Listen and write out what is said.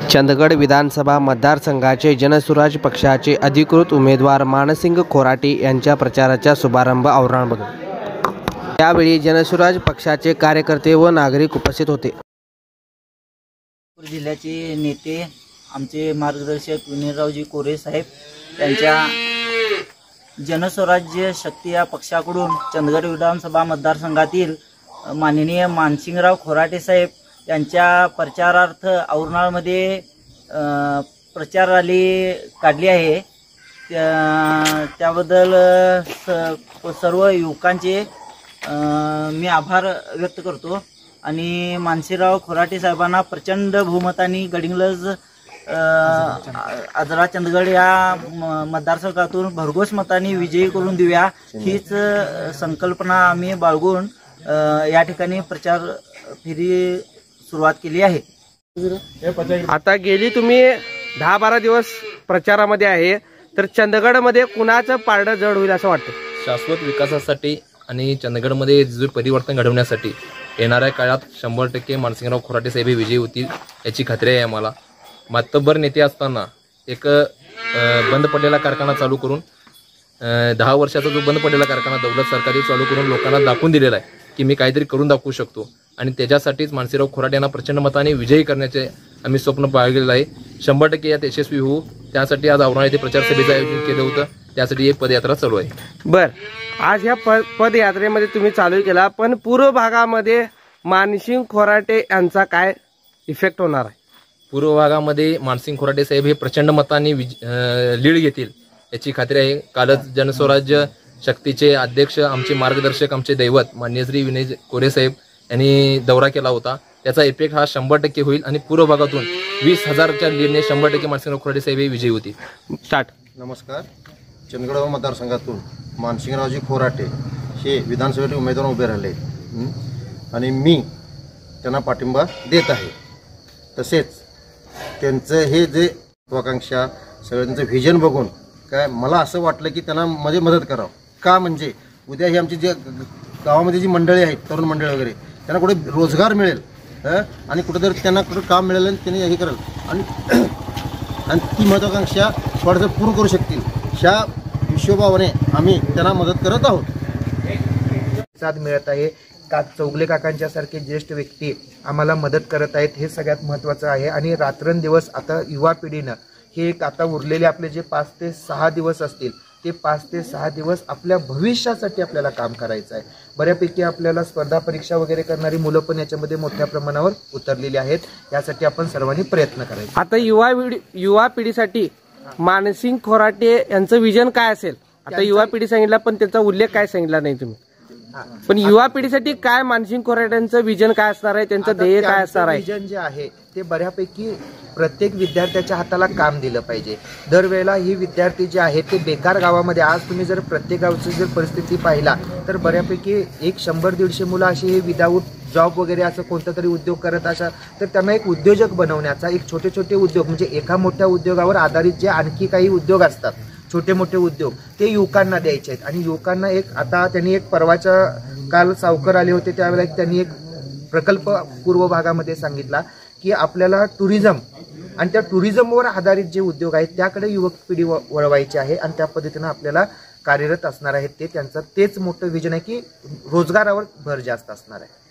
चंदगड विधानसभा मतदारसंघाचे जनसुराज पक्षाचे अधिकृत उमेदवार मानसिंग खोराटे यांच्या प्रचाराचा शुभारंभ औरंगाबाद। यावेळी जनसुराज पक्षाचे कार्यकर्ते व नागरिक उपस्थित होते। जिल्ह्याचे नेते आमचे मार्गदर्शक विनयरावजी कोरे साहेब यांच्या जनस्वराज्य शक्ती या पक्षाकडून चंदगड विधानसभा मतदारसंघातील माननीय मानसिंगराव खोराटे साहेब यांच्या प्रचारार्थ औरंगाबादमध्ये प्रचार रॅली काढली आहे। त्याबद्दल सर्व युवकांचे मी आभार व्यक्त करतो आणि मानसिंगराव खोराटे साहेबांना प्रचंड बहुमताने गडिंग्लज आजरा चंदगड या मतदारसंघातून भरघोस मताने विजयी करून देऊया हीच संकल्पना आम्ही बाळगून या ठिकाणी प्रचार फेरी सुरुवात केली आहे। आता गेली तुम्ही 10-12 दिवस प्रचारामध्ये आहे, तर चंदगडमध्ये कुणाचं पारडं जड होईल असं वाटतं? शाश्वत विकासासाठी आणि चंदगडमध्ये जो परिवर्तन घडवण्यासाठी येणाऱ्या काळात 100% मानसिंगराव खोराटे साहेब हे विजयी होतील याची खात्री आहे आम्हाला। मातब्बर नेते असताना एक बंद पडलेला कारखाना चालू करून 10 वर्षाचा जो बंद पडलेला कारखाना दौलत सरकारी चालू करून लोकांना दाखवून दिलेला आहे की मी काहीतरी करून दाखवू शकतो आणि त्याच्यासाठीच मानसिंगराव खोराटे यांना प्रचंड मताने विजयी करण्याचे आम्ही स्वप्न पाळलेलं आहे। 100% यात यशस्वी होऊ त्यासाठी आज औरंगाबाद येथे प्रचार सभेचं आयोजन केलं होतं, त्यासाठी एक पदयात्रा चालू आहे। बर, आज ह्या पदयात्रेमध्ये तुम्ही चालू केला, पण पूर्व भागामध्ये मानसिंग खोराटे यांचा काय इफेक्ट होणार आहे? पूर्व भागामध्ये मानसिंग खोराटे साहेब हे प्रचंड मताने लीड घेतील याची खात्री आहे। कालच जनस्वराज्य शक्तीचे अध्यक्ष आमचे मार्गदर्शक आमचे दैवत माननीय श्री विनय कोरे साहेब यांनी दौरा केला होता, त्याचा इफेक्ट हा 100% होईल आणि पूर्व भागातून 20,000च्या लीडने 100% मानसिंगराव खोराटे साहेब हे विजयी होतील। स्टार्ट। नमस्कार। चंदगड मतदारसंघातून मानसिंगरावजी खोराटे हे विधानसभेचे उमेदवार उभे राहिले आणि मी त्यांना पाठिंबा देत आहे। तसेच त्यांचं हे जे महत्वाकांक्षा सगळं त्यांचं व्हिजन बघून काय मला असं वाटलं की त्यांना म्हणजे मदत करावं का, म्हणजे उद्या ही आमची जे गावामध्ये जी मंडळी आहेत तरुण मंडळी वगैरे त्यांना कुठे रोजगार मिळेल आणि कुठेतरी त्यांना कुठं काम मिळेल आणि त्यांनी हे करेल आणि ती महत्वाकांक्षा थोडंसं पूर्ण करू शकतील ह्या हिशोबाने आम्ही त्यांना मदत करत आहोत। साथ मिळत आहे चौगले काकांच्या सारखे ज्येष्ठ व्यक्ती आम्हाला मदत करत आहेत, हे सगळ्यात महत्त्वाचं आहे। आणि रात्रंदिवस आता युवा पिढीनं हे एक आता उरलेले आपले जे 5 ते 6 दिवस असतील ते 5 ते 6 दिवस आपल्या भविष्यासाठी आपल्याला काम करायचं आहे। बऱ्यापैकी आपल्याला स्पर्धा परीक्षा वगैरे करणारी मुलं पण याच्यामध्ये मोठ्या प्रमाणावर उतरलेली आहेत, यासाठी आपण सर्वांनी प्रयत्न करायचे। आता युवा पिढीसाठी मानसिंग खोराटे यांचं विजन काय असेल? आता युवा पिढी सांगितलं पण त्याचा उल्लेख काय सांगितला नाही तुम्ही, पण युवा पिढीसाठी काय मानसिंग खोराट्यांचं विजन काय असणार आहे, त्यांचं ध्येय काय असणार आहे? विजन जे आहे ते बऱ्यापैकी प्रत्येक विद्यार्थ्याच्या हाताला काम दिलं पाहिजे। दरवेळेला ही विद्यार्थी जे आहेत ते बेकार गावामध्ये, आज तुम्ही जर प्रत्येक गावची जर परिस्थिती पाहिला तर बऱ्यापैकी 100-150 मुलं अशी हे विदाऊट जॉब वगैरे असं कोणता तरी उद्योग करत असा, तर त्यांना एक उद्योजक बनवण्याचा एक छोटे उद्योग म्हणजे एका मोठ्या उद्योगावर आधारित जे आणखी काही उद्योग असतात छोटे मोठे उद्योग ते युवकांना द्यायचे आहेत। आणि युवकांना एक आता त्यांनी एक परवाच्या काल सावकर आले होते त्यावेळेला त्यांनी एक प्रकल्प पूर्व भागामध्ये सांगितला की आपल्याला टुरिझम आणि त्या टुरिझमवर आधारित जे उद्योग आहेत त्याकडे युवक पिढी वळवायची आहे आणि त्या पद्धतीनं आपल्याला कार्यरत असणार आहेत ते। त्यांचं तेच मोठं विजन आहे की रोजगारावर भर जास्त असणार आहे।